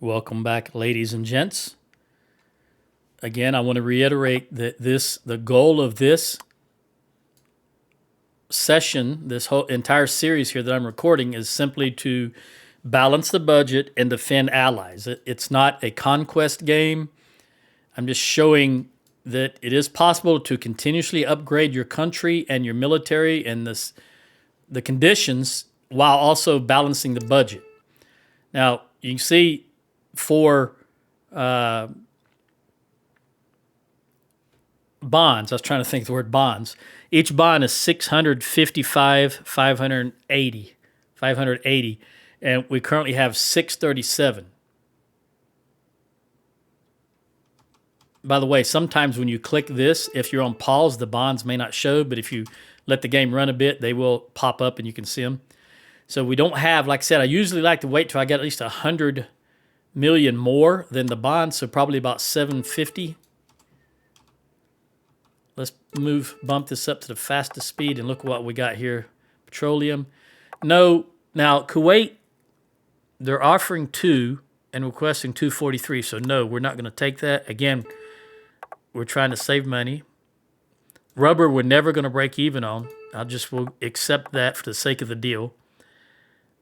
Welcome back, ladies and gents. Again, I want to reiterate that the goal of this session, this whole entire series here that I'm recording, is simply to balance the budget and defend allies. It's not a conquest game. I'm just showing that it is possible to continuously upgrade your country and your military and the conditions while also balancing the budget. Now, you can see for bonds, I was trying to think of the word bonds. Each bond is 655, 580, and we currently have 637. By the way, sometimes when you click this, if you're on pause, the bonds may not show, but if you let the game run a bit, they will pop up and you can see them. So we don't have, like I said, I usually like to wait till I get at least 100 million more than the bonds, so probably about 750. Let's bump this up to the fastest speed and look what we got here. Petroleum. No, now Kuwait, they're offering 2 and requesting 243, so no, we're not going to take that. Again, we're trying to save money. Rubber, we're never going to break even on. Will accept that for the sake of the deal.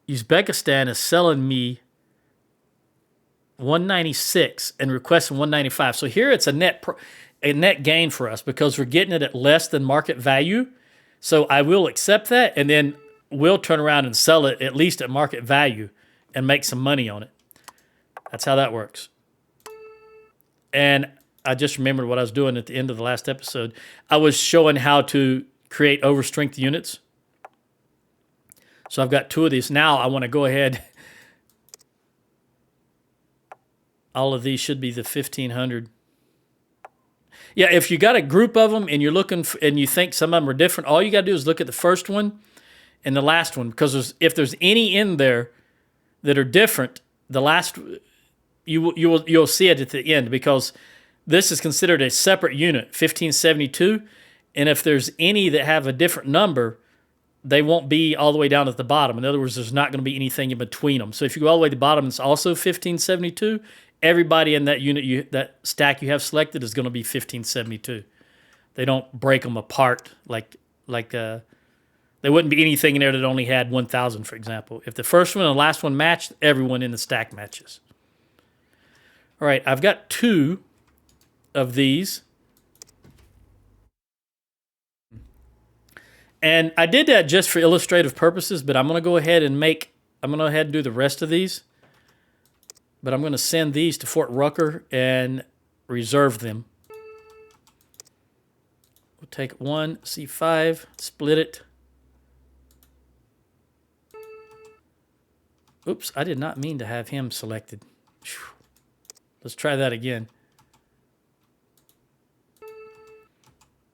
Uzbekistan is selling me 196 and requesting 195. So here it's a net gain for us because we're getting it at less than market value. So I will accept that, and then we'll turn around and sell it at least at market value and make some money on it. That's how that works. And I just remembered what I was doing at the end of the last episode. I was showing how to create overstrength units. So I've got 2 of these. Now I want to go ahead. All of these should be the 1500. Yeah, if you got a group of them and you're looking and you think some of them are different, all you got to do is look at the first one and the last one, because if there's any in there that are different, the last you'll see it at the end, because this is considered a separate unit, 1572, and if there's any that have a different number, they won't be all the way down at the bottom. In other words, there's not going to be anything in between them. So if you go all the way to the bottom, it's also 1572. Everybody in that unit, that stack you have selected, is going to be 1572. They don't break them apart like there wouldn't be anything in there that only had 1,000, for example. If the first one and the last one matched, everyone in the stack matches. All right, I've got 2 of these. And I did that just for illustrative purposes, but I'm going to go ahead and do the rest of these. But I'm going to send these to Fort Rucker and reserve them. We'll take 1 C5, split it. Oops, I did not mean to have him selected. Let's try that again.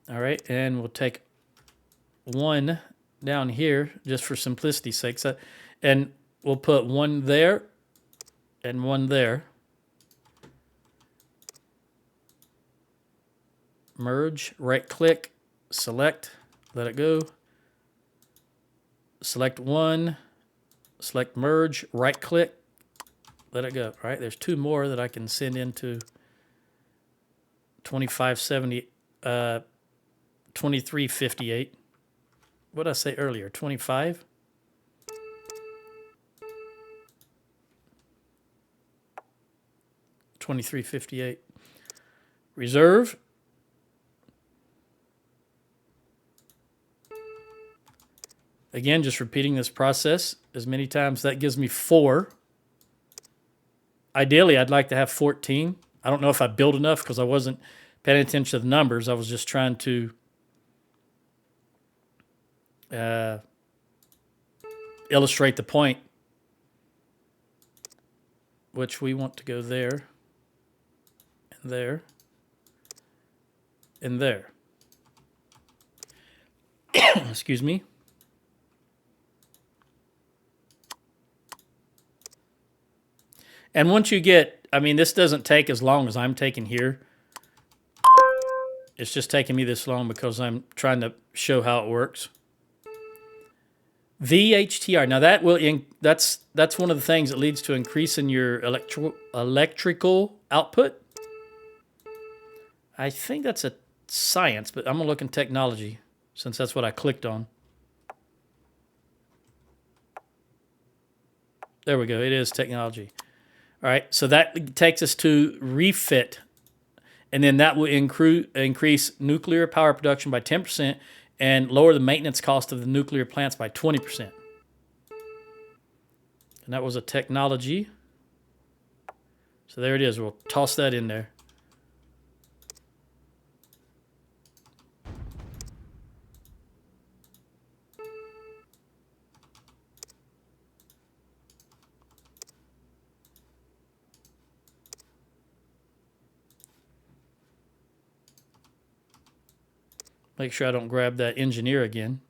All right, and we'll take 1 down here just for simplicity's sake. And we'll put 1 there and 1 there. Merge, right click, select, let it go. Select 1, select merge, right click, let it go. All right, there's 2 more that I can send into 2570, 2358. What did I say earlier? 25? $23.58. Reserve. Again, just repeating this process as many times. That gives me 4. Ideally, I'd like to have 14. I don't know if I built enough because I wasn't paying attention to the numbers. I was just trying to illustrate the point, which we want to go there, and there, and there. Excuse me. And once you get, this doesn't take as long as I'm taking here. It's just taking me this long because I'm trying to show how it works. VHTR. Now that's one of the things that leads to increase in your electrical output. I think that's a science, but I'm gonna look in technology since that's what I clicked on. There we go. It is technology. All right, so that takes us to refit, and then that will increase nuclear power production by 10% and lower the maintenance cost of the nuclear plants by 20%. And that was a technology. So there it is. We'll toss that in there. Make sure I don't grab that engineer again.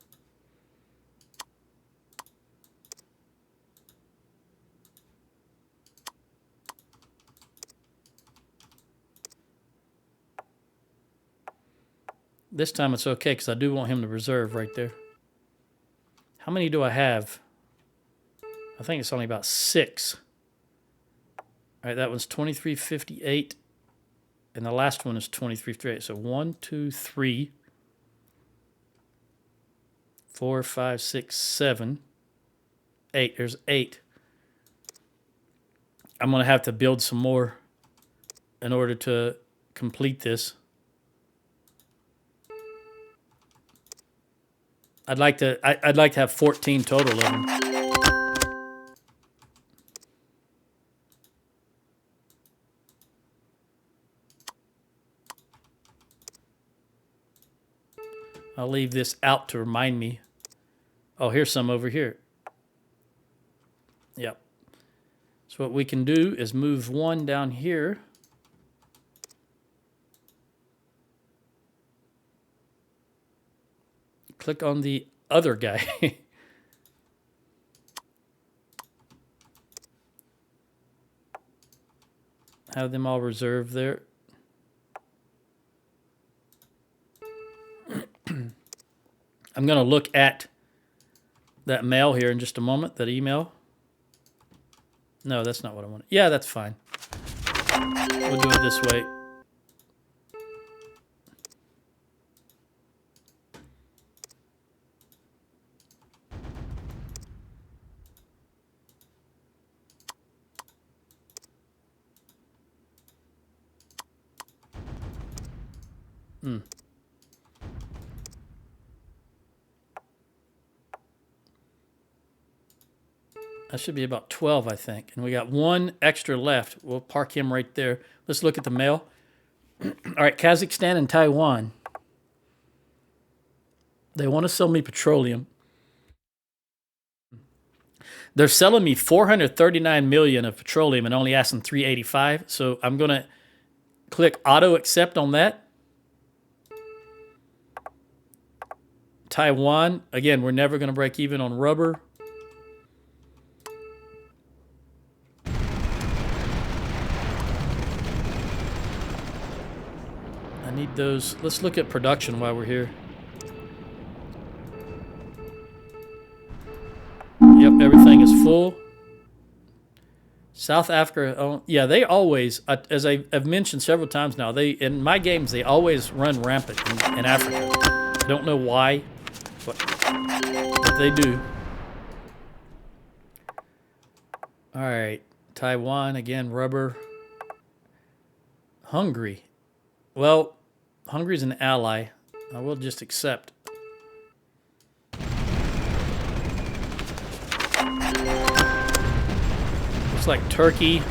This time it's okay because I do want him to reserve right there. How many do I have? I think it's only about 6. All right, that one's 2358, and the last one is 2358. So 1, 2, 3, 4, 5, 6, 7, 8. There's 8. I'm going to have to build some more in order to complete this. I'd like to have 14 total of them. I'll leave this out to remind me. Oh, here's some over here. Yep. So what we can do is move one down here. Click on the other guy. Have them all reserved there. I'm going to look at that mail here in just a moment, that email. No, that's not what I want. Yeah, that's fine. We'll do it this way. That should be about 12, I think. And we got one extra left. We'll park him right there. Let's look at the mail. All right, Kazakhstan and Taiwan. They want to sell me petroleum. They're selling me 439 million of petroleum and only asking 385. So I'm going to click auto accept on that. Taiwan, again, we're never going to break even on rubber. I need those. Let's look at production while we're here. Yep, everything is full. South Africa, oh, yeah, they always, as I've mentioned several times now, in my games, they always run rampant in Africa. I don't know why, but they do. All right, Taiwan, again, rubber. Hungary. Well, Hungary's an ally. I will just accept. Looks like Turkey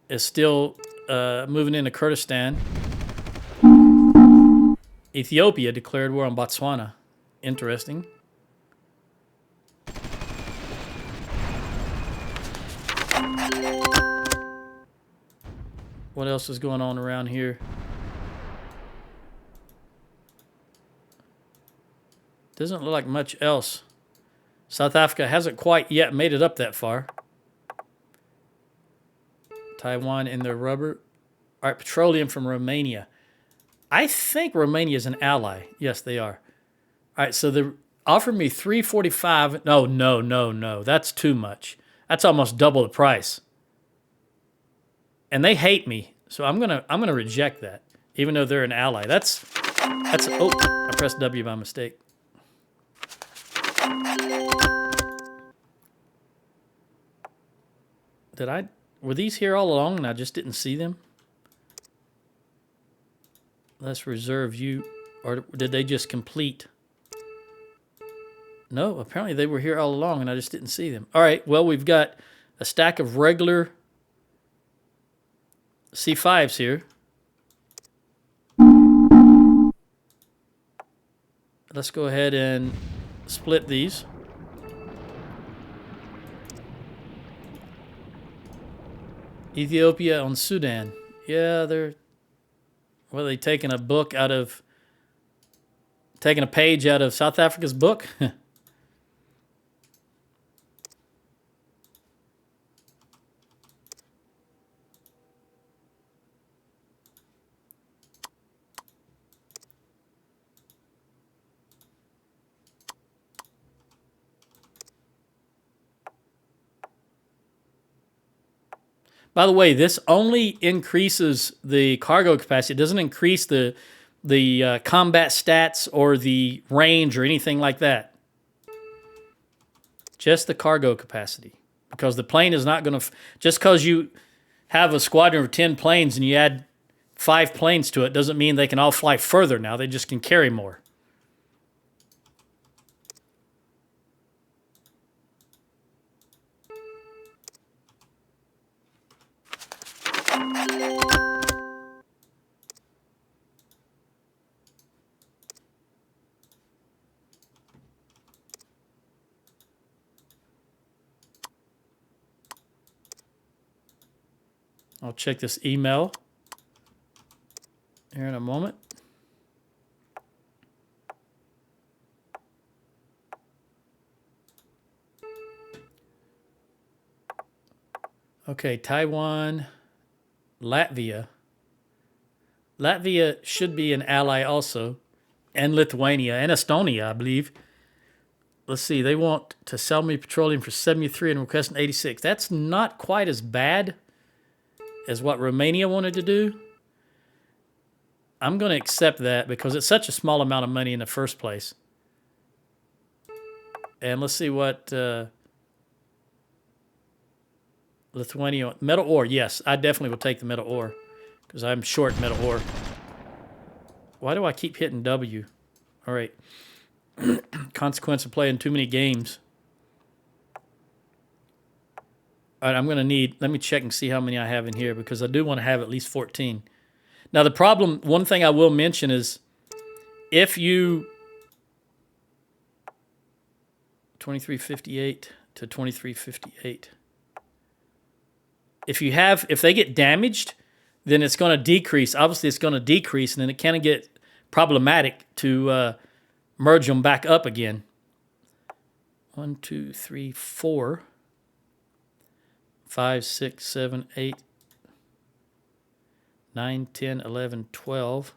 is still moving into Kurdistan. Ethiopia declared war on Botswana. Interesting. What else is going on around here? Doesn't look like much else. South Africa hasn't quite yet made it up that far. Taiwan in their rubber. All right, petroleum from Romania. I think Romania is an ally. Yes, they are. All right, so offered me 345. No, no, no, no. That's too much. That's almost double the price. And they hate me, so I'm gonna reject that, even though they're an ally. That's oh, I pressed W by mistake. Were these here all along and I just didn't see them? Let's reserve you, or did they just complete? No, apparently they were here all along and I just didn't see them. All right, well, we've got a stack of regular C5s here. Let's go ahead and split these. Ethiopia on Sudan. Yeah, they're... Well, they taking a page out of South Africa's book? By the way, this only increases the cargo capacity. It doesn't increase the combat stats or the range or anything like that. Just the cargo capacity. Because the plane is not going to... Just because you have a squadron of 10 planes and you add 5 planes to it doesn't mean they can all fly further now. They just can carry more. I'll check this email here in a moment. Okay, Taiwan, Latvia. Latvia should be an ally also, and Lithuania, and Estonia, I believe. Let's see, they want to sell me petroleum for 73 and requesting 86. That's not quite as bad as what Romania wanted to do. I'm going to accept that because it's such a small amount of money in the first place. And let's see what Lithuania... Metal ore, yes. I definitely will take the metal ore because I'm short metal ore. Why do I keep hitting W? All right. Consequence of playing too many games. All right, I'm going to need... Let me check and see how many I have in here because I do want to have at least 14. Now, the problem... One thing I will mention is if you... 2358 to 2358. If they get damaged, then it's going to decrease. Obviously, it's going to decrease, and then it can get problematic to merge them back up again. 1, 2, 3, 4, 5, 6, 7, 8, 9, 10, 11, 12.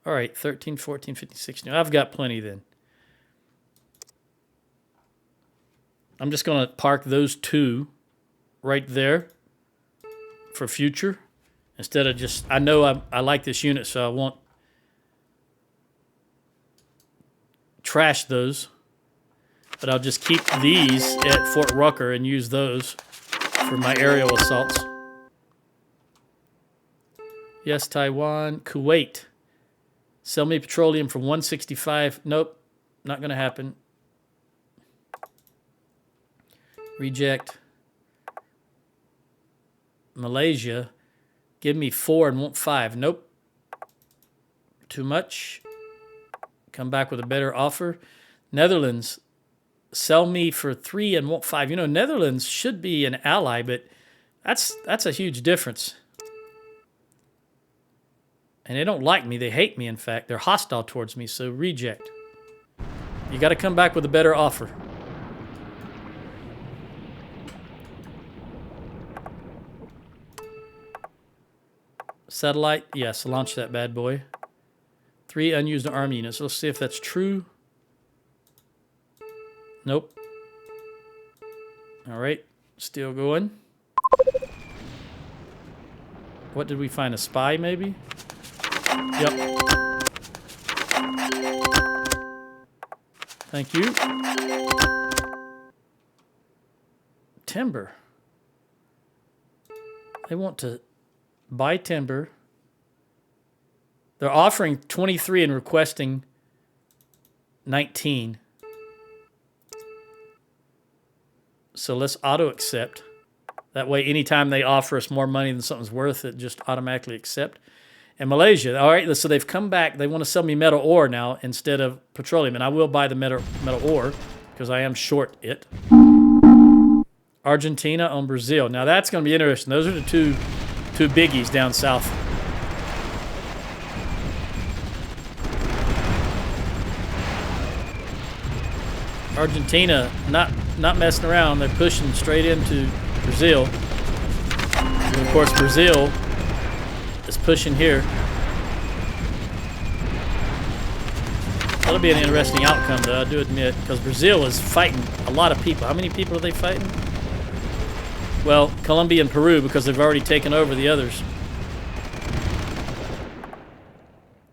All right, 13, 14, 15, 16. I've got plenty then. I'm just going to park those two right there for future instead of just... I know I like this unit, so I won't trash those. But I'll just keep these at Fort Rucker and use those for my aerial assaults. Yes, Taiwan. Kuwait. Sell me petroleum for 165. Nope, not going to happen. Reject. Malaysia. Give me 4 and want 5. Nope. Too much. Come back with a better offer. Netherlands. Sell me for 3 and want 5. You know, Netherlands should be an ally, but that's a huge difference. And they don't like me. They hate me, in fact. They're hostile towards me, so reject. You got to come back with a better offer. Satellite, yes, launch that bad boy. 3 unused army units. Let's see if that's true. Nope. All right. Still going. What did we find? A spy, maybe? Yep. Thank you. Timber. They want to buy timber. They're offering 23 and requesting 19. So let's auto accept. That way, anytime they offer us more money than something's worth, it just automatically accept. And Malaysia, all right, so they've come back. They want to sell me metal ore now instead of petroleum. And I will buy the metal ore because I am short it. Argentina on Brazil. Now that's going to be interesting. Those are the two biggies down south. Argentina not messing around. They're pushing straight into Brazil. And of course, Brazil is pushing here. That'll be an interesting outcome, though, I do admit, because Brazil is fighting a lot of people. How many people are they fighting? Well, Colombia and Peru, because they've already taken over the others.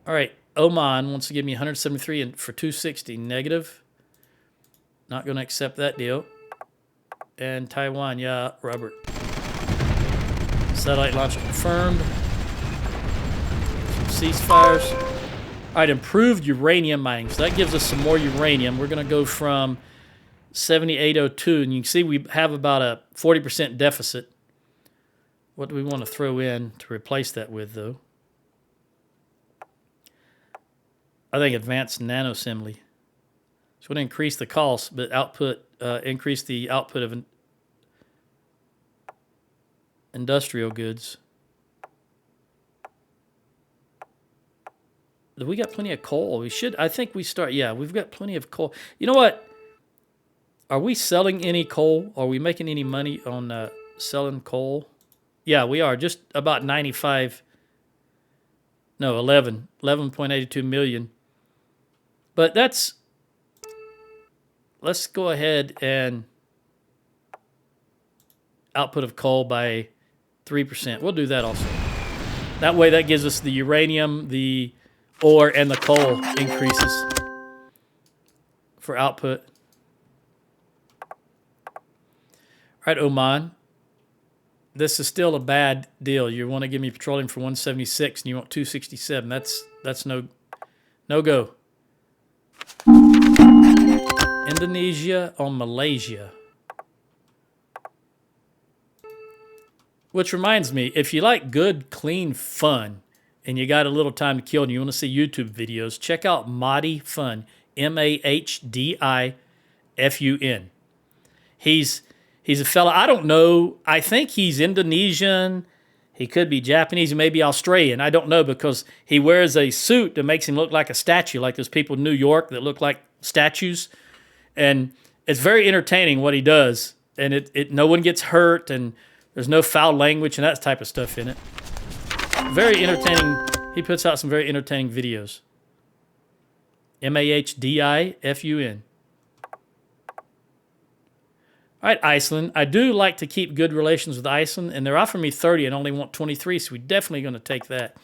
All right, Oman wants to give me 173 and for 260. Negative. Not going to accept that deal. And Taiwan, yeah, Robert. Satellite launch confirmed. Some ceasefires. All right, improved uranium mining. So that gives us some more uranium. We're going to go from 7802, and you can see we have about a 40% deficit. What do we want to throw in to replace that with, though? I think advanced nanoassembly. It's going to increase the cost, but increase the output of industrial goods. Do we got plenty of coal? We should. I think we start. Yeah, we've got plenty of coal. You know what? Are we selling any coal? Are we making any money on selling coal? Yeah, we are. Just about 95. No, 11.82 million. But that's. Let's go ahead and output of coal by 3%. We'll do that also. That way, that gives us the uranium, the ore, and the coal increases for output. All right, Oman. This is still a bad deal. You want to give me petroleum for 176 and you want 267. That's no go. Indonesia on Malaysia. Which reminds me, if you like good, clean fun and you got a little time to kill and you want to see YouTube videos, check out Mahdi Fun. M-A-H-D-I-F-U-N. He's a fella, I don't know, I think he's Indonesian. He could be Japanese, maybe Australian. I don't know, because he wears a suit that makes him look like a statue, like those people in New York that look like statues. And it's very entertaining what he does. And no one gets hurt, and there's no foul language and that type of stuff in it. Very entertaining. He puts out some very entertaining videos. M-A-H-D-I-F-U-N. All right, Iceland. I do like to keep good relations with Iceland, and they're offering me 30 and only want 23, so we're definitely going to take that.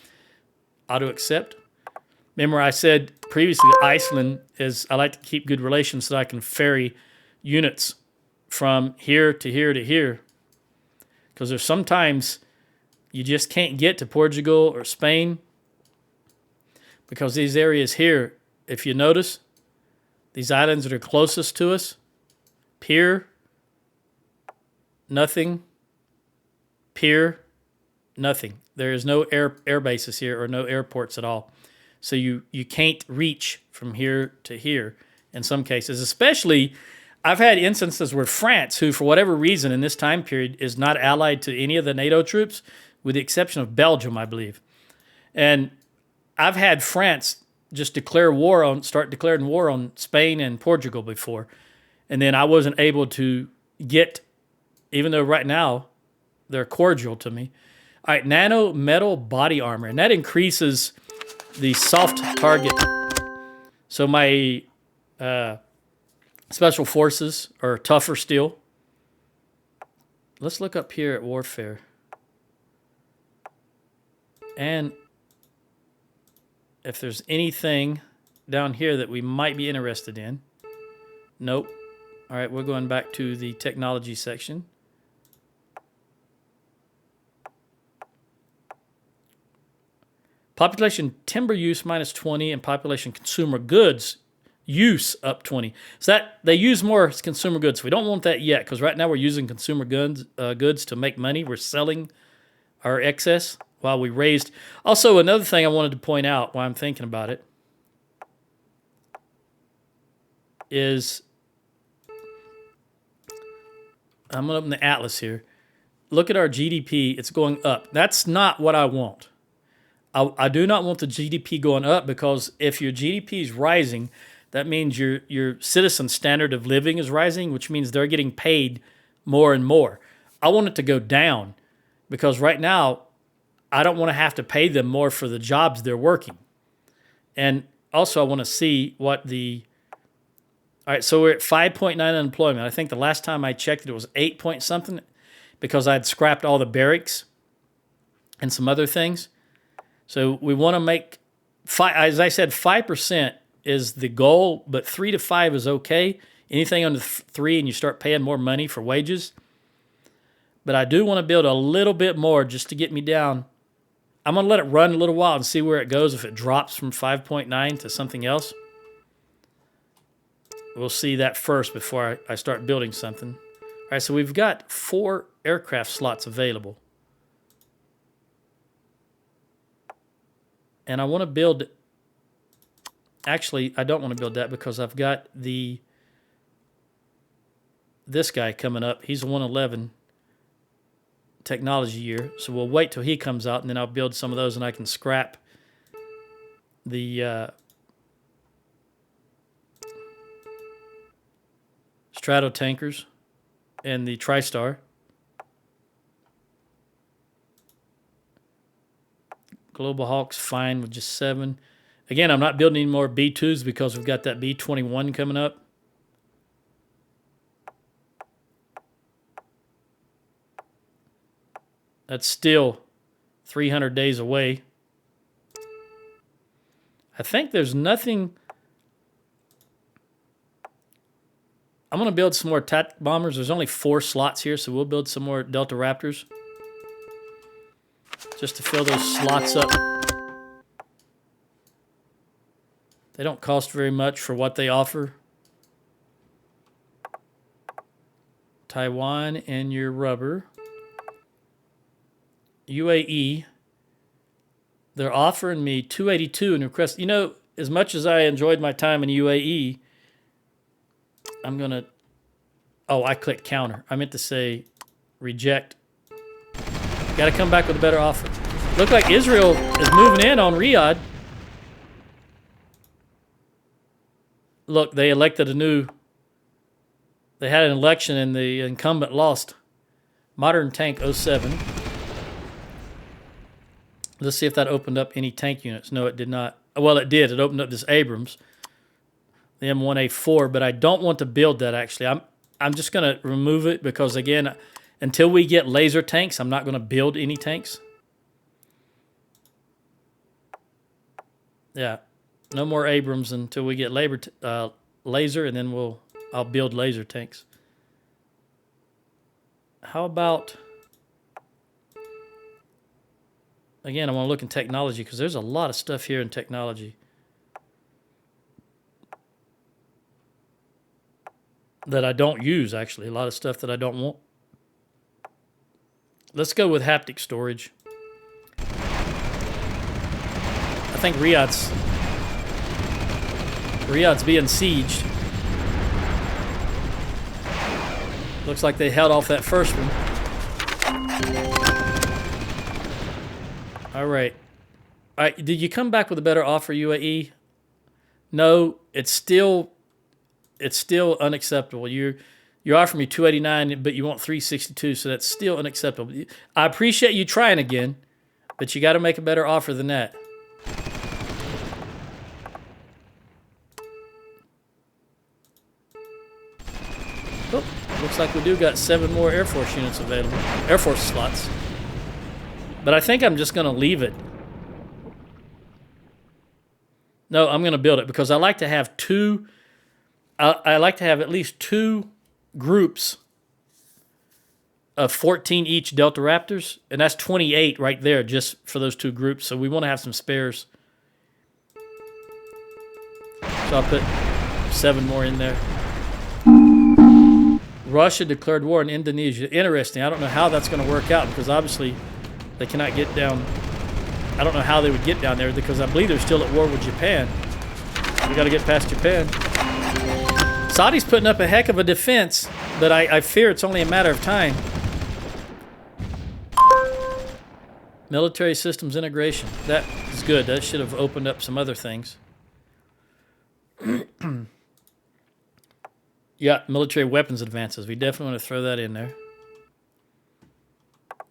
Auto accept. Remember, I said previously Iceland is, I like to keep good relations so that I can ferry units from here to here to here. Because there's sometimes you just can't get to Portugal or Spain because these areas here, if you notice, these islands that are closest to us, pier, nothing, pier, nothing. There is no air bases here or no airports at all. So you can't reach from here to here in some cases. Especially, I've had instances where France, who for whatever reason in this time period is not allied to any of the NATO troops, with the exception of Belgium, I believe. And I've had France just start declaring war on Spain and Portugal before. And then I wasn't able to get, even though right now they're cordial to me. All right, nano metal body armor, and that increases the soft target. So my Special forces are tougher still. Let's look up here at warfare. And if there's anything down here that we might be interested in. Nope. All right, we're going back to the technology section. Population timber use minus 20 and population consumer goods use up 20. So that they use more consumer goods. We don't want that yet because right now we're using consumer goods to make money. We're selling our excess while we raised. Also, another thing I wanted to point out while I'm thinking about it is I'm going to open the atlas here. Look at our GDP. It's going up. That's not what I want. I do not want the GDP going up because if your GDP is rising, that means your citizen standard of living is rising, which means they're getting paid more and more. I want it to go down because right now I don't want to have to pay them more for the jobs they're working. And also I want to see what the... All right, so we're at 5.9 unemployment. I think the last time I checked it was 8 point something because I had scrapped all the barracks and some other things. So we want to make, as I said, 5% is the goal, but 3 to 5 is okay. Anything under 3 and you start paying more money for wages. But I do want to build a little bit more just to get me down. I'm going to let it run a little while and see where it goes. If it drops from 5.9 to something else, we'll see that first before I start building something. All right, so we've got 4 aircraft slots available. And I want to build... Actually, I don't want to build that because I've got this guy coming up. He's a 111 technology year. So we'll wait till he comes out, and then I'll build some of those, and I can scrap the Strato tankers and the TriStar. Global Hawk's fine with just 7. Again, I'm not building any more B2s because we've got that B-21 coming up. That's still 300 days away. I think there's nothing... I'm going to build some more tactical bombers. There's only 4 slots here, so we'll build some more Delta Raptors. Just to fill those slots up. They don't cost very much for what they offer. Taiwan and your rubber. UAE. They're offering me 282 in request. You know, as much as I enjoyed my time in UAE, I'm going to... Oh, I clicked counter. I meant to say reject. Got to come back with a better offer. Look like Israel is moving in on Riyadh. Look, they elected a new... They had an election and the incumbent lost. Modern Tank 07. Let's see if that opened up any tank units. No, it did not. Well, it did. It opened up this Abrams, the M1A4, but I don't want to build that, actually. I'm just going to remove it because, again, until we get laser tanks, I'm not going to build any tanks. Yeah, no more Abrams until we get laser, and then I'll build laser tanks. How about... Again, I want to look in technology because there's a lot of stuff here in technology that I don't use, actually. A lot of stuff that I don't want. Let's go with haptic storage. I think Riyadh's being sieged. Looks like they held off that first one. All right. All right. Did you come back with a better offer, UAE? No, it's still unacceptable. You're offering me 289, but you want 362, so that's still unacceptable. I appreciate you trying again, but you got to make a better offer than that. looks like we do got 7 more Air Force units available. Air Force slots. But I think I'm just going to leave it. No, I'm going to build it because I like to have two. I like to have at least 2 groups of 14 each Delta Raptors, and that's 28 right there just for those 2 groups. So we want to have some spares. So I'll put 7 more in there. Russia declared war on Indonesia. Interesting. I don't know how that's going to work out because obviously they cannot get down. I don't know how they would get down there because I believe they're still at war with Japan. We got to get past Japan. Saudi's putting up a heck of a defense, but I fear it's only a matter of time. Military systems integration. That is good. That should have opened up some other things. Yeah, military weapons advances. We definitely want to throw that in there.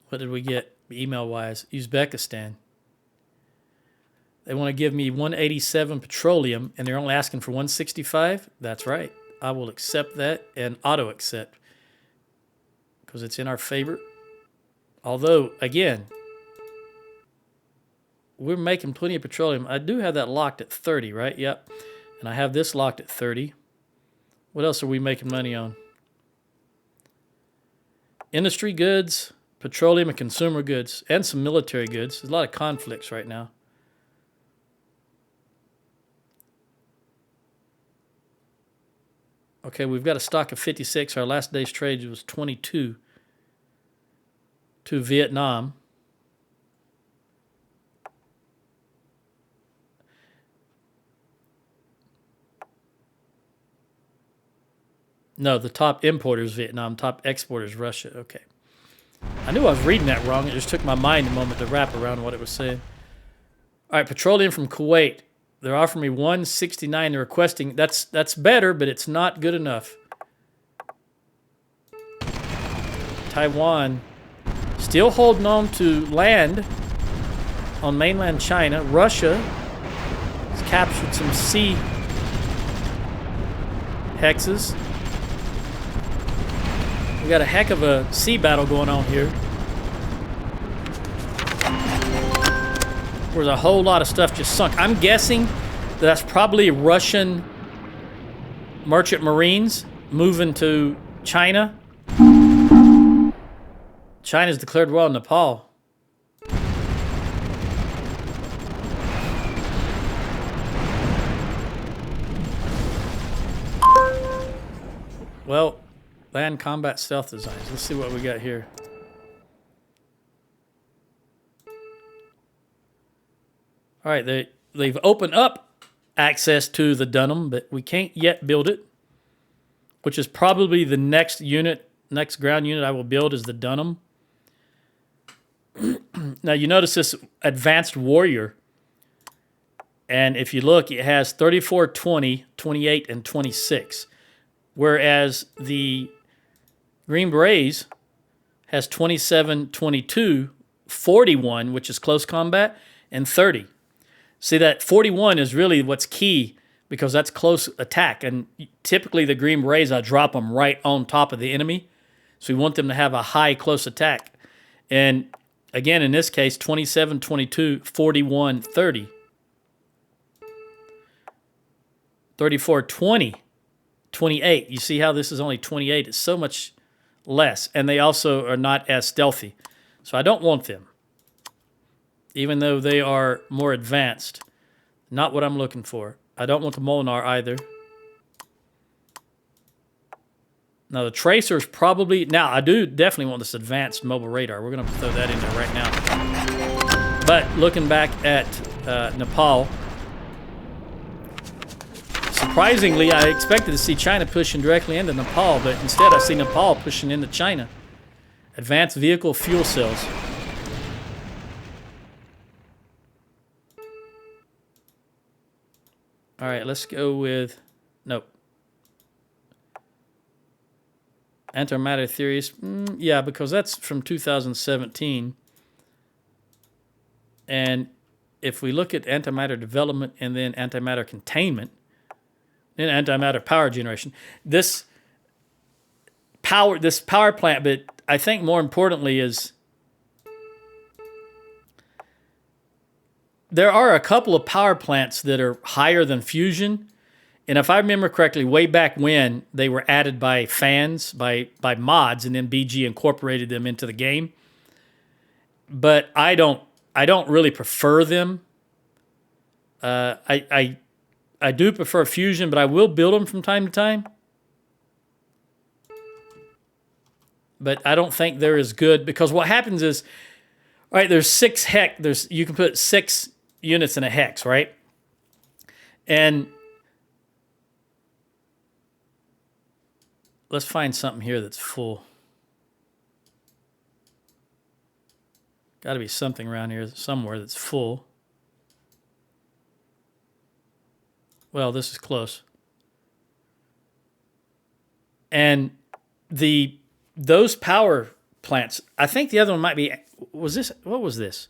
What did we get email-wise? Uzbekistan. They want to give me 187 petroleum, and they're only asking for 165. That's right. I will accept that and auto-accept because it's in our favor. Although, again, we're making plenty of petroleum. I do have that locked at 30, right? Yep. And I have this locked at 30. What else are we making money on? Industry goods, petroleum and consumer goods, and some military goods. There's a lot of conflicts right now. Okay, we've got a stock of 56. Our last day's trade was 22 to Vietnam. No, the top importer is Vietnam, top exporter is Russia. Okay. I knew I was reading that wrong. It just took my mind a moment to wrap around what it was saying. All right, petroleum from Kuwait. They're offering me 169. They're requesting. That's better, but it's not good enough. Taiwan still holding on to land on mainland China. Russia has captured some sea hexes. We got a heck of a sea battle going on here. There's a whole lot of stuff just sunk. I'm guessing that's probably Russian merchant marines moving to China. China's declared war on Nepal. Well, land combat stealth designs. Let's see what we got here. All right, they've opened up access to the Dunham, but we can't yet build it, which is probably the next ground unit I will build is the Dunham. Now, you notice this advanced warrior, and if you look, it has 34, 20, 28, and 26, whereas the Green Berets has 27, 22, 41, which is close combat, and 30. See, that 41 is really what's key because that's close attack. And typically the Green Berets, I drop them right on top of the enemy. So we want them to have a high close attack. And again, in this case, 27, 22, 41, 30. 34, 20, 28. You see how this is only 28? It's so much less. And they also are not as stealthy. So I don't want them, even though they are more advanced. Not what I'm looking for. I don't want the Molinar either. Now, the Tracer's probably... Now, I do definitely want this advanced mobile radar. We're going to throw that in there right now. But looking back at Nepal, surprisingly, I expected to see China pushing directly into Nepal, but instead I see Nepal pushing into China. Advanced vehicle fuel cells. All right, let's go with... Nope. Antimatter theories. Yeah, because that's from 2017. And if we look at antimatter development and then antimatter containment, then antimatter power generation, this this power plant, but I think more importantly is there are a couple of power plants that are higher than fusion. And if I remember correctly, way back when, they were added by fans, by mods, and then BG incorporated them into the game. But I don't really prefer them. I do prefer fusion, but I will build them from time to time. But I don't think they're as good, because what happens is, all right, there's 6 hex. You can put 6 units in a hex, right? And let's find something here that's full. Got to be something around here somewhere that's full. Well, this is close. And those power plants, I think the other one might be, what was this?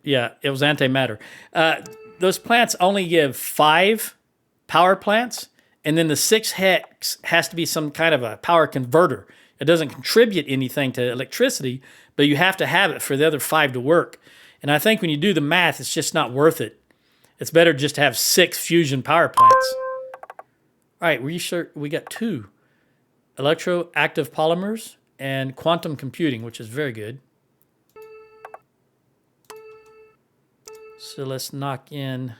Yeah, it was antimatter. Those plants only give 5 power plants, and then the 6 hex has to be some kind of a power converter. It doesn't contribute anything to electricity, but you have to have it for the other 5 to work. And I think when you do the math, it's just not worth it. It's better just to have 6 fusion power plants. All right, we got 2. Electroactive polymers and quantum computing, which is very good. So let's knock in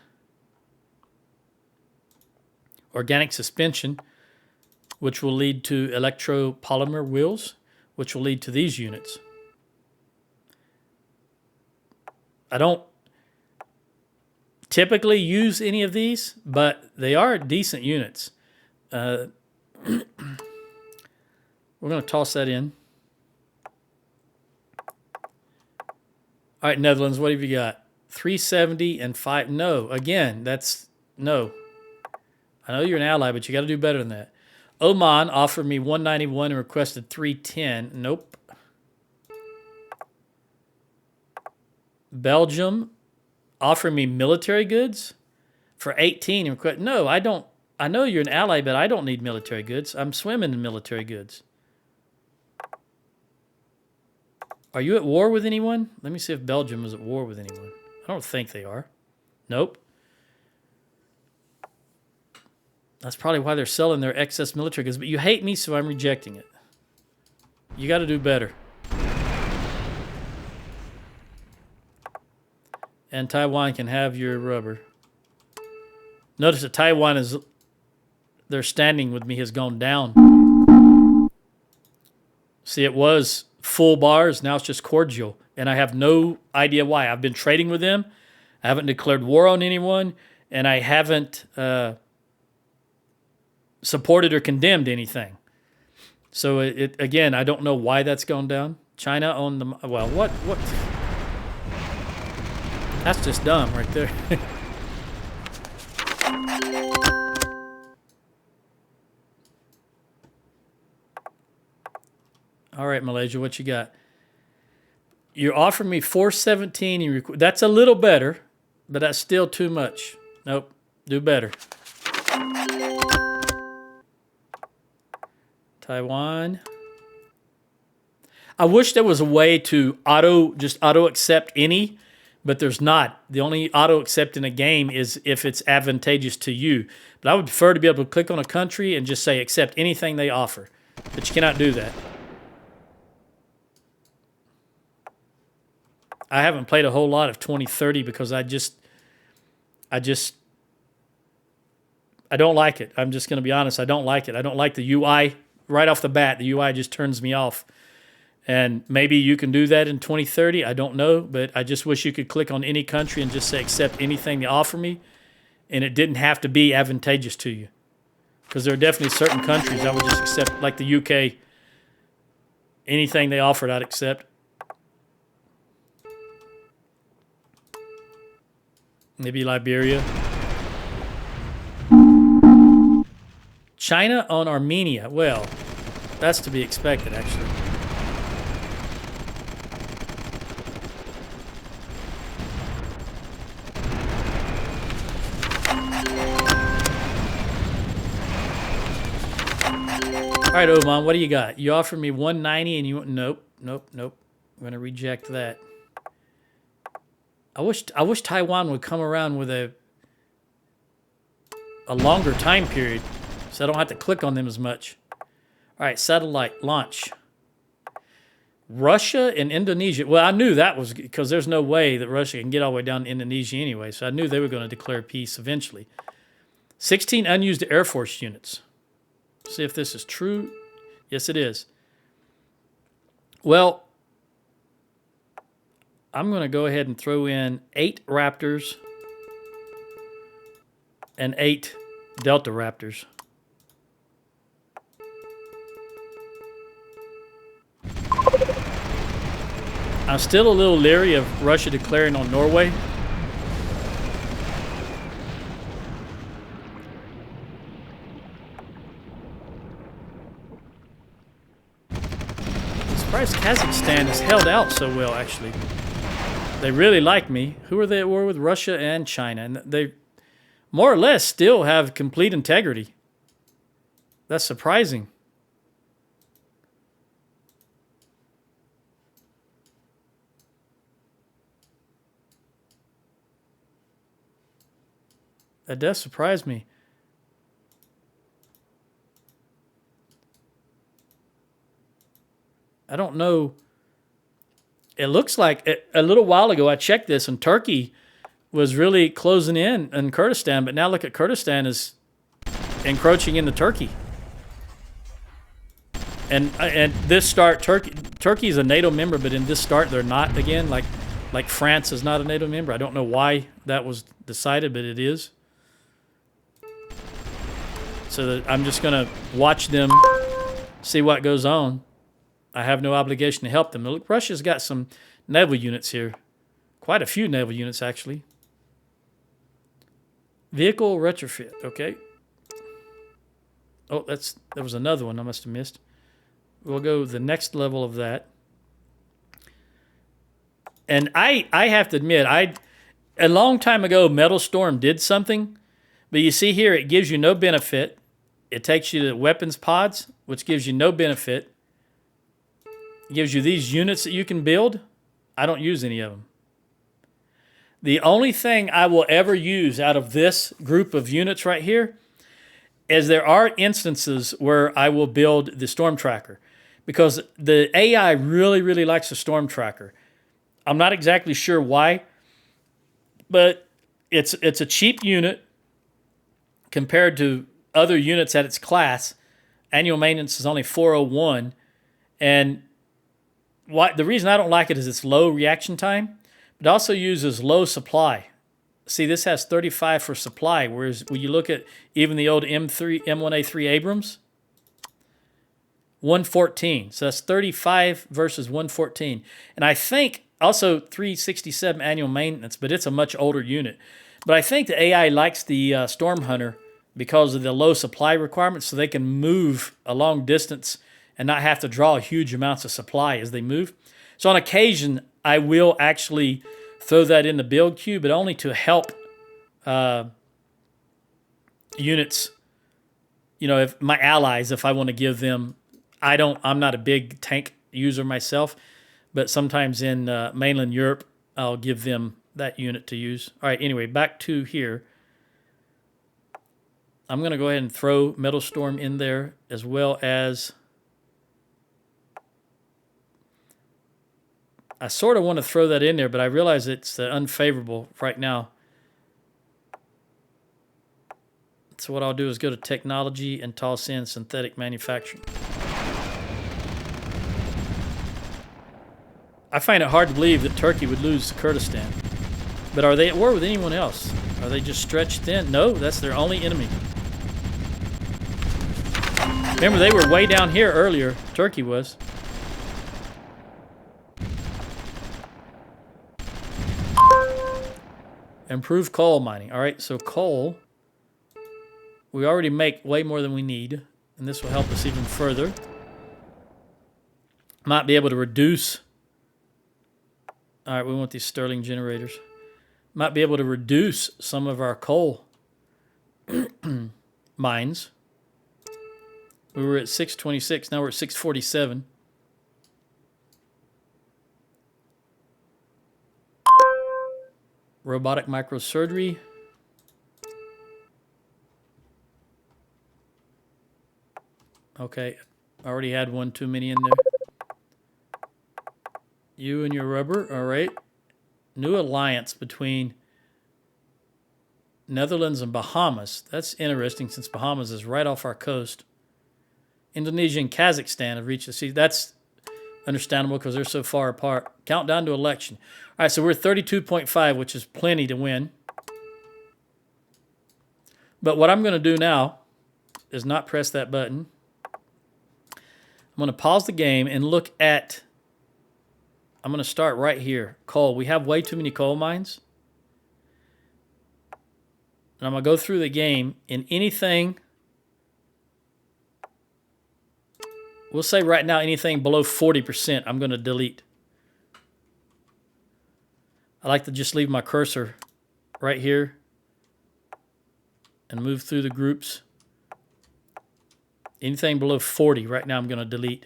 organic suspension, which will lead to electropolymer wheels, which will lead to these units. I don't typically use any of these, but they are decent units. We're going to toss that in. All right, Netherlands, what have you got? 370 and 5. No, again, that's no. I know you're an ally, but you got to do better than that. Oman offered me 191 and requested 310. Nope. Belgium offered me military goods for 18 and request. No, I don't. I know you're an ally, but I don't need military goods. I'm swimming in military goods. Are you at war with anyone? Let me see if Belgium is at war with anyone. I don't think they are. Nope. That's probably why they're selling their excess military goods. But you hate me, so I'm rejecting it. You got to do better. And Taiwan can have your rubber. Notice that Taiwan is... their standing with me has gone down. See, it was full bars. Now it's just cordial. And I have no idea why. I've been trading with them. I haven't declared war on anyone. And I haven't supported or condemned anything. So, again, I don't know why that's gone down. China on the... well, what? That's just dumb right there. All right, Malaysia, what you got? You're offering me 417. That's a little better, but that's still too much. Nope, do better. Taiwan. I wish there was a way to auto accept any, but there's not. The only auto accept in a game is if it's advantageous to you. But I would prefer to be able to click on a country and just say accept anything they offer. But you cannot do that. I haven't played a whole lot of 2030 because I don't like it. I'm just going to be honest. I don't like it. I don't like the UI right off the bat. The UI just turns me off. And maybe you can do that in 2030. I don't know, but I just wish you could click on any country and just say accept anything they offer me, and it didn't have to be advantageous to you. Because there are definitely certain countries I would just accept, like the UK. Anything they offered, I'd accept. Maybe Liberia. China on Armenia. Well, that's to be expected, actually. right, Oman, what do you got? You offered me 190 and you went, nope. I'm going to reject that. I wish Taiwan would come around with a longer time period so I don't have to click on them as much. All right, satellite launch. Russia and Indonesia. Well, I knew that was because there's no way that Russia can get all the way down to Indonesia anyway, so I knew they were going to declare peace eventually. 16 unused Air Force units. See if this is true. Yes, it is. Well, I'm going to go ahead and throw in 8 Raptors and 8 Delta Raptors. I'm still a little leery of Russia declaring on Norway. I'm surprised Kazakhstan has held out so well, actually. They really like me. Who are they at war with? Russia and China. And they more or less still have complete integrity. That's surprising. That does surprise me. I don't know. It looks like a little while ago I checked this and Turkey was really closing in Kurdistan, but now look at Kurdistan is encroaching into Turkey. And this start, Turkey is a NATO member, but in this start they're not again. Like France is not a NATO member. I don't know why that was decided, but it is. So that I'm just going to watch them, see what goes on. I have no obligation to help them. Look, Russia's got some naval units here. Quite a few naval units, actually. Vehicle retrofit, okay. Oh, there was another one I must have missed. We'll go the next level of that. And I have to admit, a long time ago, Metal Storm did something. But you see here, it gives you no benefit. It takes you to weapons pods, which gives you no benefit. It gives you these units that you can build. I don't use any of them. The only thing I will ever use out of this group of units right here is there are instances where I will build the Storm Tracker because the AI really, really likes the Storm Tracker. I'm not exactly sure why, but it's a cheap unit compared to other units at its class. Annual maintenance is only 401, and the reason I don't like it is it's low reaction time, but it also uses low supply. See, this has 35 for supply, whereas when you look at even the old M1A3 Abrams, 114. So that's 35 versus 114. And I think also 367 annual maintenance, but it's a much older unit. But I think the AI likes the Storm Hunter because of the low supply requirements, so they can move a long distance and not have to draw huge amounts of supply as they move. So on occasion, I will actually throw that in the build queue, but only to help units. You know, if my allies, if I want to give them, I'm not a big tank user myself, but sometimes in mainland Europe, I'll give them that unit to use. All right, anyway, back to here. I'm going to go ahead and throw Metal Storm in there as well as I sort of want to throw that in there, but I realize it's unfavorable right now. So what I'll do is go to technology and toss in synthetic manufacturing. I find it hard to believe that Turkey would lose to Kurdistan. But are they at war with anyone else? Are they just stretched thin? No, that's their only enemy. Remember, they were way down here earlier. Turkey was. Improve coal mining. All right, so coal, we already make way more than we need, and this will help us even further. Might be able to reduce. All right, we want these Stirling generators. Might be able to reduce some of our coal mines We were at 626. Now we're at 647. Robotic microsurgery. Okay, I already had one too many in there. You and your rubber, all right. New alliance between Netherlands and Bahamas. That's interesting since Bahamas is right off our coast. Indonesia and Kazakhstan have reached the sea. That's understandable because they're so far apart. Countdown to election. All right, so we're 32.5, which is plenty to win. But what I'm going to do now is not press that button. I'm going to pause the game and look at, I'm going to start right here. Coal. We have way too many coal mines. And I'm going to go through the game in anything. We'll say right now anything below 40% I'm going to delete. I like to just leave my cursor right here and move through the groups. Anything below 40 right now I'm going to delete.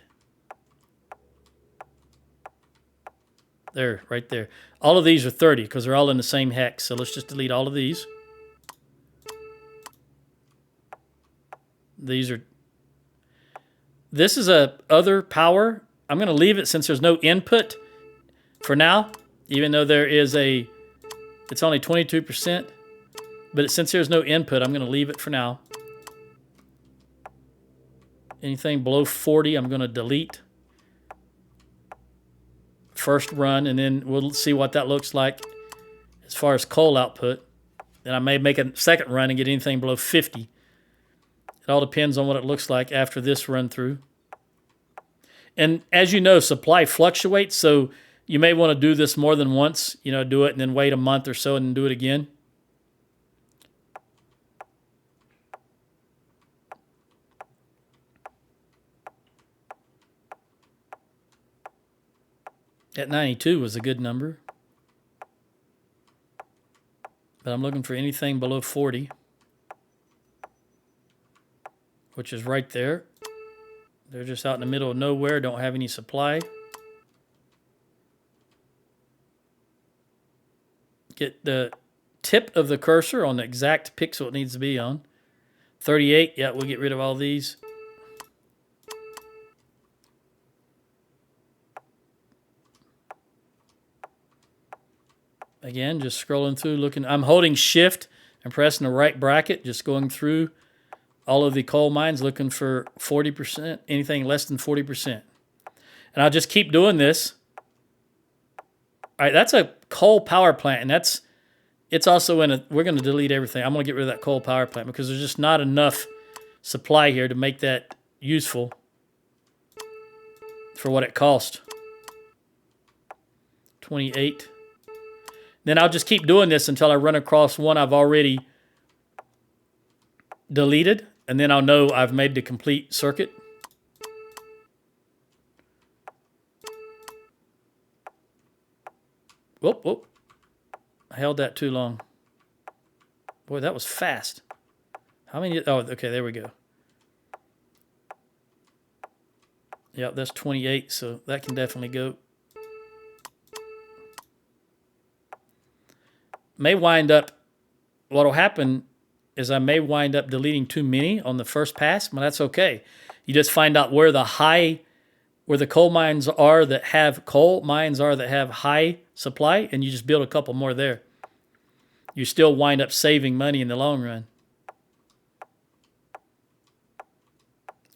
There, right there. All of these are 30 because they're all in the same hex. So let's just delete all of these. This is a other power. I'm going to leave it since there's no input for now, even though there is it's only 22%. But since there's no input, I'm going to leave it for now. Anything below 40, I'm going to delete. First run, and then we'll see what that looks like as far as coal output. Then I may make a second run and get anything below 50. It all depends on what it looks like after this run through. And as you know, supply fluctuates, so you may want to do this more than once. You know, do it and then wait a month or so and then do it again. At 92 was a good number. But I'm looking for anything below 40, which is right there. They're just out in the middle of nowhere, don't have any supply. Get the tip of the cursor on the exact pixel it needs to be on. 38, yeah, we'll get rid of all these. Again, just scrolling through, looking. I'm holding shift and pressing the right bracket, just going through all of the coal mines, looking for 40%, anything less than 40%. And I'll just keep doing this. All right, that's a coal power plant, and it's also we're going to delete everything. I'm going to get rid of that coal power plant because there's just not enough supply here to make that useful for what it cost. 28. Then I'll just keep doing this until I run across one I've already deleted, and then I'll know I've made the complete circuit. Whoop, whoop. I held that too long. Boy, that was fast. How many? Oh, okay, there we go. Yeah, that's 28, so that can definitely go. May wind up, what'll happen is I may wind up deleting too many on the first pass, but that's okay. You just find out where the coal mines are that have high supply, and you just build a couple more there. You still wind up saving money in the long run.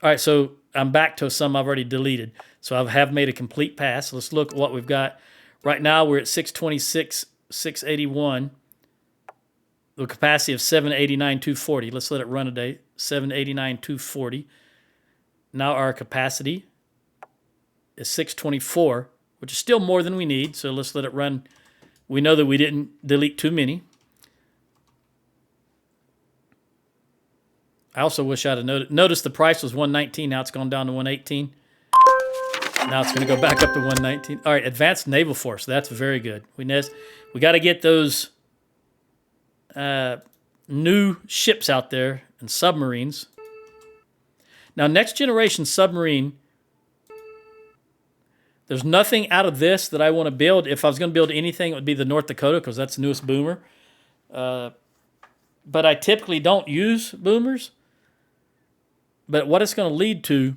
All right, so I'm back to some I've already deleted. So I have made a complete pass. Let's look at what we've got. Right now we're at 626, 681. The capacity of 789,240. Let's let it run a day. 789,240. Now our capacity is 624, which is still more than we need. So let's let it run. We know that we didn't delete too many. I also wish I'd have noticed the price was 119. Now it's gone down to 118. Now it's going to go back up to 119. All right, advanced naval force. That's very good. We got to get those new ships out there and submarines. Now, next generation submarine, there's nothing out of this that I want to build. If I was going to build anything, it would be the North Dakota because that's the newest boomer. But I typically don't use boomers. But what it's going to lead to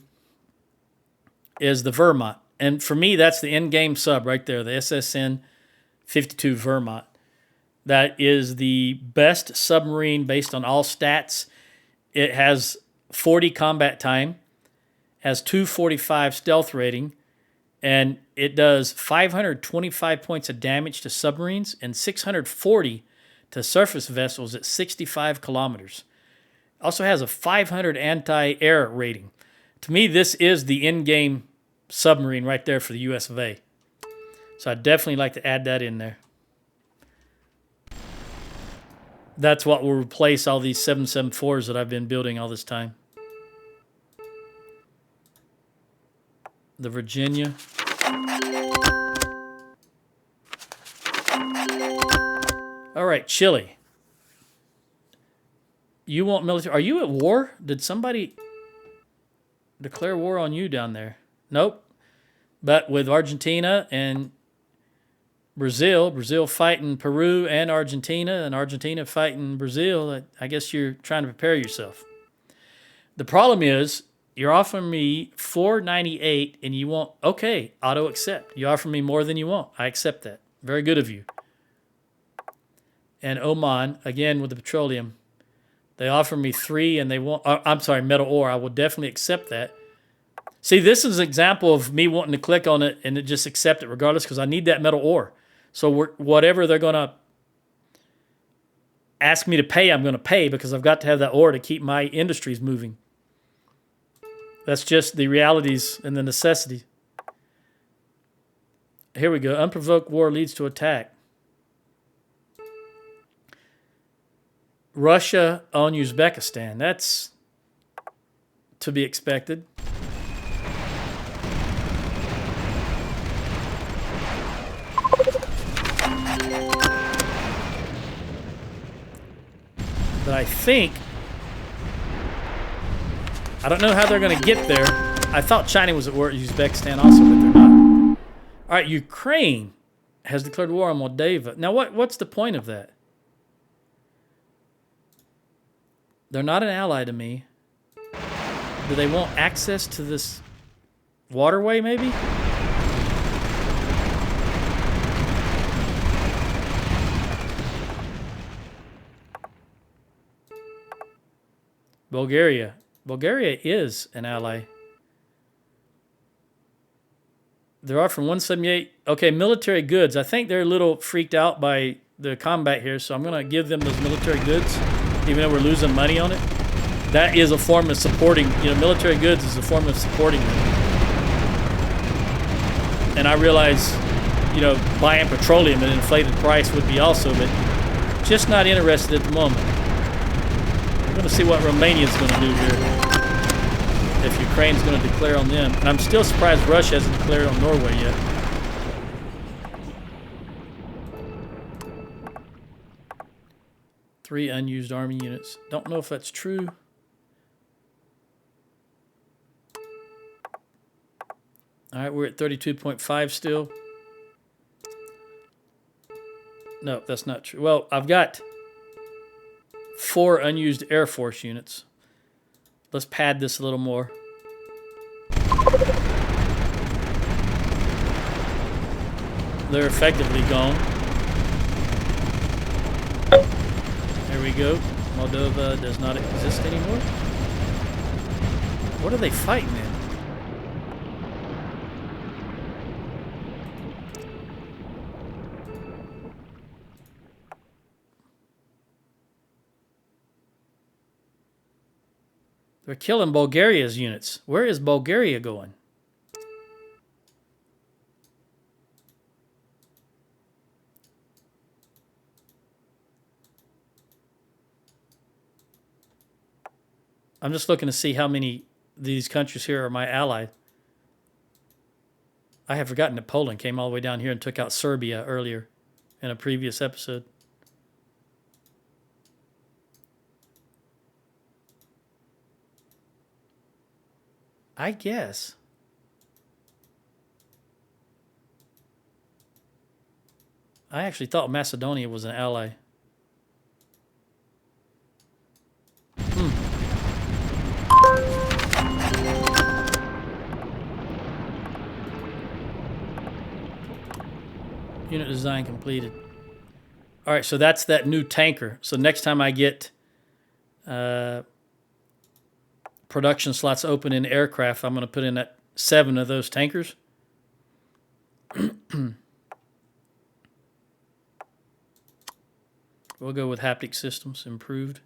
is the Vermont. And for me, that's the end-game sub right there, the SSN 52 Vermont. That is the best submarine based on all stats. It has 40 combat time, has 245 stealth rating, and it does 525 points of damage to submarines and 640 to surface vessels at 65 kilometers. Also has a 500 anti-air rating. To me, this is the in-game submarine right there for the US of A. So I'd definitely like to add that in there. That's what will replace all these 774s that I've been building all this time. The Virginia. All right, Chile. You want military? Are you at war? Did somebody declare war on you down there? Nope. But with Argentina and Brazil fighting Peru and Argentina fighting Brazil, I guess you're trying to prepare yourself. The problem is you're offering me $498 and you want, okay, auto accept. You offer me more than you want. I accept that. Very good of you. And Oman, again with the petroleum, they offer me 3 and they want, I'm sorry, metal ore. I will definitely accept that. See, this is an example of me wanting to click on it and just accept it regardless because I need that metal ore. So whatever they're going to ask me to pay, I'm going to pay because I've got to have that ore to keep my industries moving. That's just the realities and the necessity. Here we go. Unprovoked war leads to attack. Russia on Uzbekistan. That's to be expected. But I think, I don't know how they're going to get there. I thought China was at war at Uzbekistan also, but they're not. All right, Ukraine has declared war on Moldova. Now, what's the point of that? They're not an ally to me. Do they want access to this waterway, maybe? Bulgaria. Bulgaria is an ally. They're offering 178. Okay, military goods. I think they're a little freaked out by the combat here, so I'm going to give them those military goods, even though we're losing money on it. That is a form of supporting, military goods is a form of supporting them. And I realize, buying petroleum at an inflated price would be also, but just not interested at the moment. We're going to see what Romania's going to do here. If Ukraine's going to declare on them. And I'm still surprised Russia hasn't declared on Norway yet. Three unused army units. Don't know if that's true. All right, we're at 32.5 still. No, that's not true. Well, I've got 4 unused Air Force units. Let's pad this a little more. They're effectively gone. There we go. Moldova does not exist anymore. What are they fighting in? They're killing Bulgaria's units. Where is Bulgaria going? I'm just looking to see how many of these countries here are my ally. I have forgotten that Poland came all the way down here and took out Serbia earlier in a previous episode. I guess. I actually thought Macedonia was an ally. Unit design completed. All right, so that's that new tanker. So next time I get production slots open in aircraft, I'm going to put in that 7 of those tankers. We'll go with haptic systems, improved.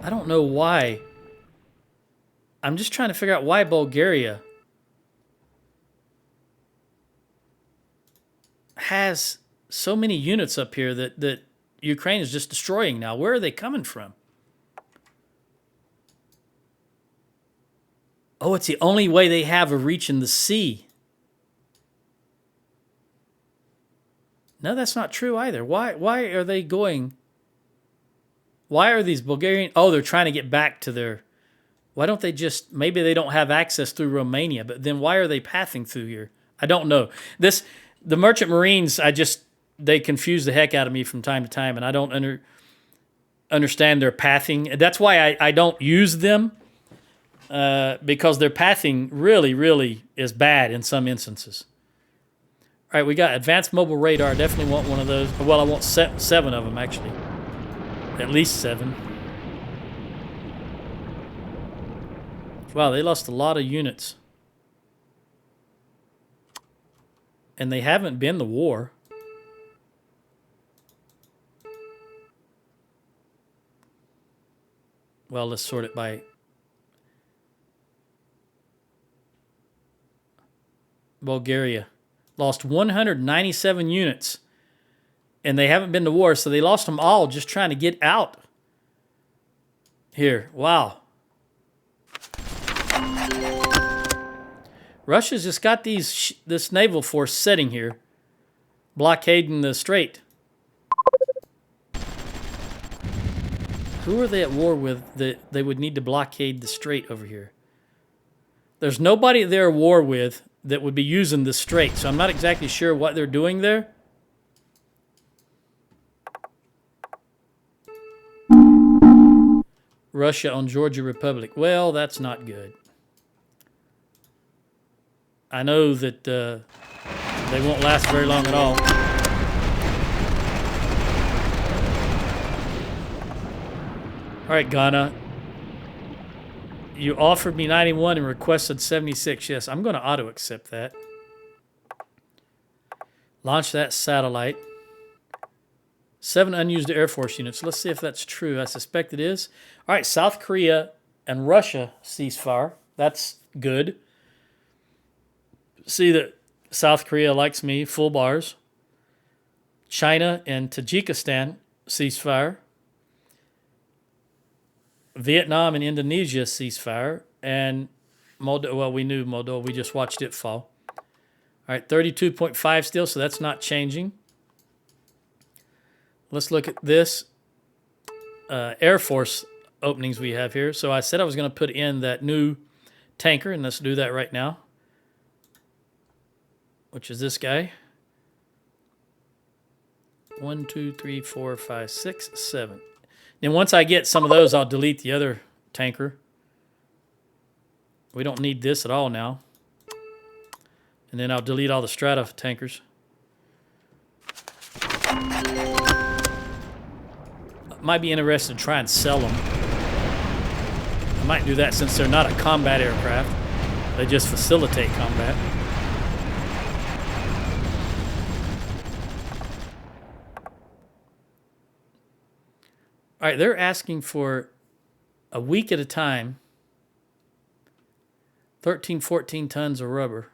I don't know why. I'm just trying to figure out why Bulgaria has so many units up here that Ukraine is just destroying now. Where are they coming from? Oh, it's the only way they have of reaching the sea. No, that's not true either. Why are they going? Why are these Bulgarian? Oh, they're trying to get back to their... Why don't they just... Maybe they don't have access through Romania, but then why are they pathing through here? I don't know. The Merchant Marines, they confuse the heck out of me from time to time, and I don't understand their pathing. That's why I don't use them, because their pathing really, really is bad in some instances. All right, we got advanced mobile radar. I definitely want one of those. Well, I want 7 of them, actually. At least 7. Wow, they lost a lot of units. And they haven't been to war. Well, let's sort it by... Bulgaria. Lost 197 units. And they haven't been to war, so they lost them all just trying to get out. Here, wow. Russia's just got this naval force sitting here, blockading the strait. Who are they at war with that they would need to blockade the strait over here? There's nobody they're at war with that would be using the strait, so I'm not exactly sure what they're doing there. Russia on Georgia Republic. Well, that's not good. I know that they won't last very long at all. All right, Ghana. You offered me 91 and requested 76. Yes, I'm going to auto-accept that. Launch that satellite. 7 unused Air Force units. Let's see if that's true. I suspect it is. All right, South Korea and Russia ceasefire. That's good. See that South Korea likes me, full bars. China and Tajikistan ceasefire. Vietnam and Indonesia ceasefire. And Moldova, well, we knew Moldova. We just watched it fall. All right, 32.5 still, so that's not changing. Let's look at this Air Force openings we have here. So I said I was going to put in that new tanker, and let's do that right now, which is this guy. 1, 2, 3, 4, 5, 6, 7. Then once I get some of those, I'll delete the other tanker. We don't need this at all now. And then I'll delete all the Strata tankers. Might be interested to try and sell them. I might do that since they're not a combat aircraft. They just facilitate combat. All right, they're asking for a week at a time, 13, 14 tons of rubber.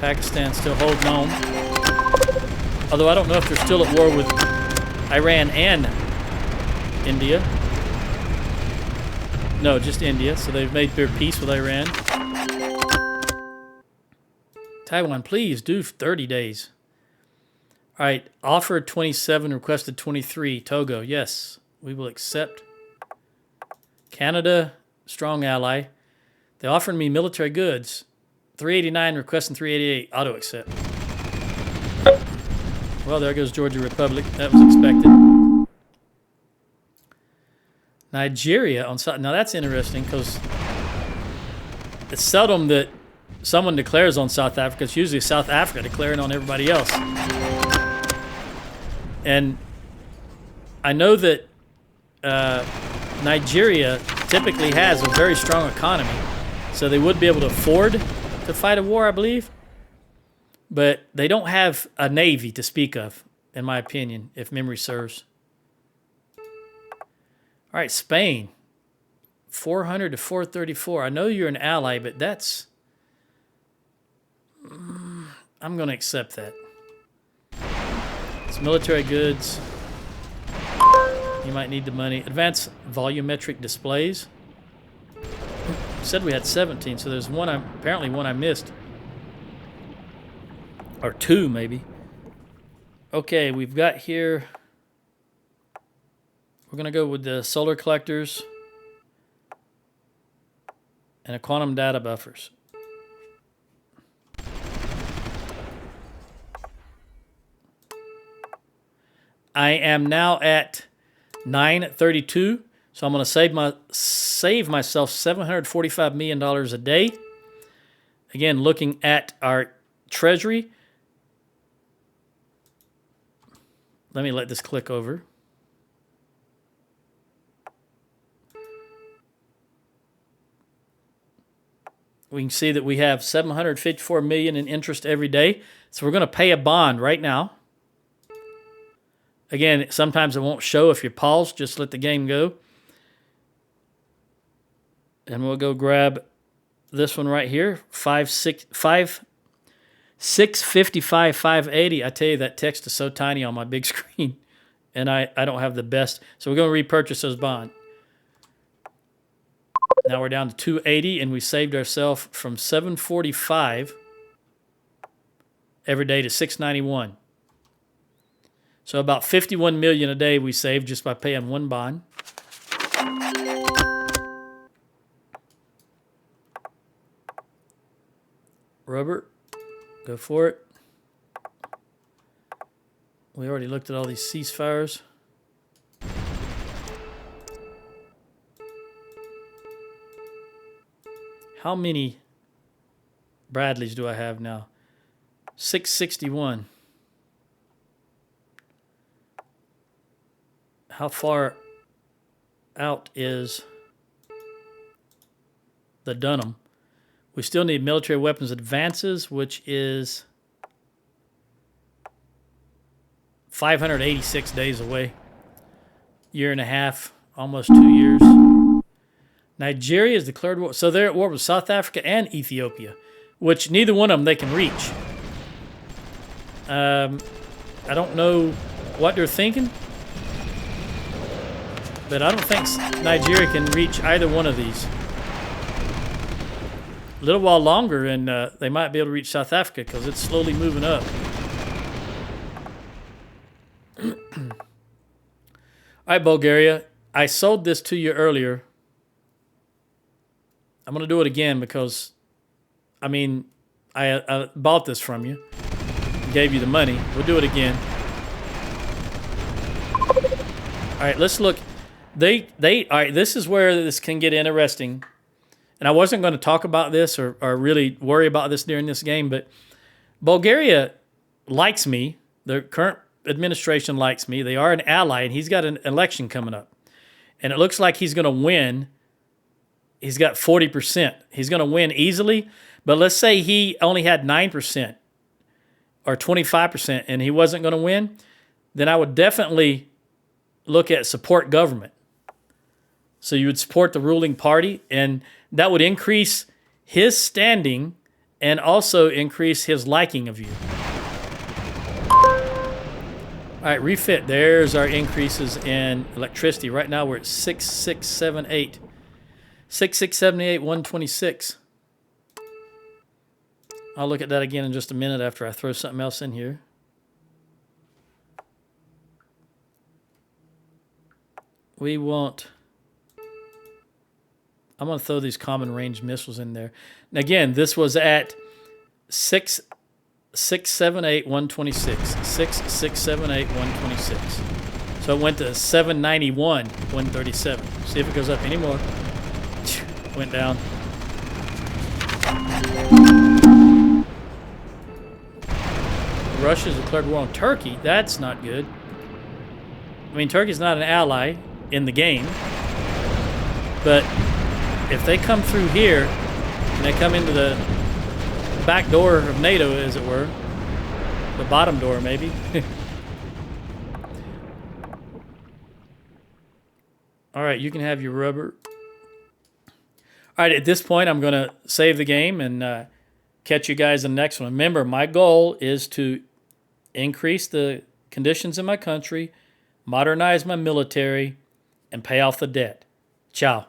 Pakistan still holding on. Although I don't know if they're still at war with Iran and India. No, just India. So they've made their peace with Iran. Taiwan, please do 30 days. All right, offered 27, requested 23. Togo, yes, we will accept. Canada, strong ally. They offered me military goods. 389, requesting 388. Auto accept. Well, there goes Georgia Republic. That was expected. Nigeria on South. Now that's interesting because it's seldom that someone declares on South Africa. It's usually South Africa declaring on everybody else. And I know that Nigeria typically has a very strong economy, so they would be able to afford to fight a war, I believe. But they don't have a navy to speak of, in my opinion, if memory serves. All right, Spain, 400 to 434. I know you're an ally, but that's... I'm going to accept that. It's military goods. You might need the money. Advanced volumetric displays. Said we had 17, so there's one. Apparently one I missed. Or two, maybe. Okay, we've got here... We're going to go with the solar collectors and a quantum data buffers. I am now at 932, so I'm going to save myself $745 million a day. Again, looking at our treasury. Let me let this click over. We can see that we have $754 million in interest every day. So we're going to pay a bond right now. Again, sometimes it won't show if you pause. Just let the game go. And we'll go grab this one right here. 655, 580. I tell you, that text is so tiny on my big screen. And I don't have the best. So we're going to repurchase those bonds. Now we're down to 280, and we saved ourselves from 745 every day to 691. So about 51 million a day we saved just by paying one bond. Rubber, go for it. We already looked at all these ceasefires. How many Bradleys do I have now? 661. How far out is the Dunham? We still need military weapons advances, which is 586 days away. Year and a half, almost 2 years. Nigeria has declared war. So they're at war with South Africa and Ethiopia, which neither one of them they can reach. I don't know what they're thinking, but I don't think Nigeria can reach either one of these. A little while longer, and they might be able to reach South Africa because it's slowly moving up. All right, Bulgaria. I sold this to you earlier. I'm going to do it again because, I mean, I bought this from you. Gave you the money. We'll do it again. All right, let's look. All right, this is where this can get interesting. And I wasn't going to talk about this or really worry about this during this game, but Bulgaria likes me. The current administration likes me. They are an ally, and he's got an election coming up. And it looks like he's going to win. He's got 40%. He's going to win easily. But let's say he only had 9% or 25% and he wasn't going to win, then I would definitely look at support government. So you would support the ruling party, and that would increase his standing and also increase his liking of you. All right, refit. There's our increases in electricity. Right now we're at 6678. 6678, 126. I'll look at that again in just a minute after I throw something else in here. We want... I'm going to throw these common range missiles in there. And again, this was at 678 126. 6678 126. So it went to 791 137. See if it goes up anymore. Went down. Russia's declared war on Turkey. That's not good. I mean, Turkey's not an ally in the game. But if they come through here, and they come into the back door of NATO, as it were, the bottom door maybe. All right, you can have your rubber. All right, at this point, I'm going to save the game and catch you guys in the next one. Remember, my goal is to increase the conditions in my country, modernize my military, and pay off the debt. Ciao.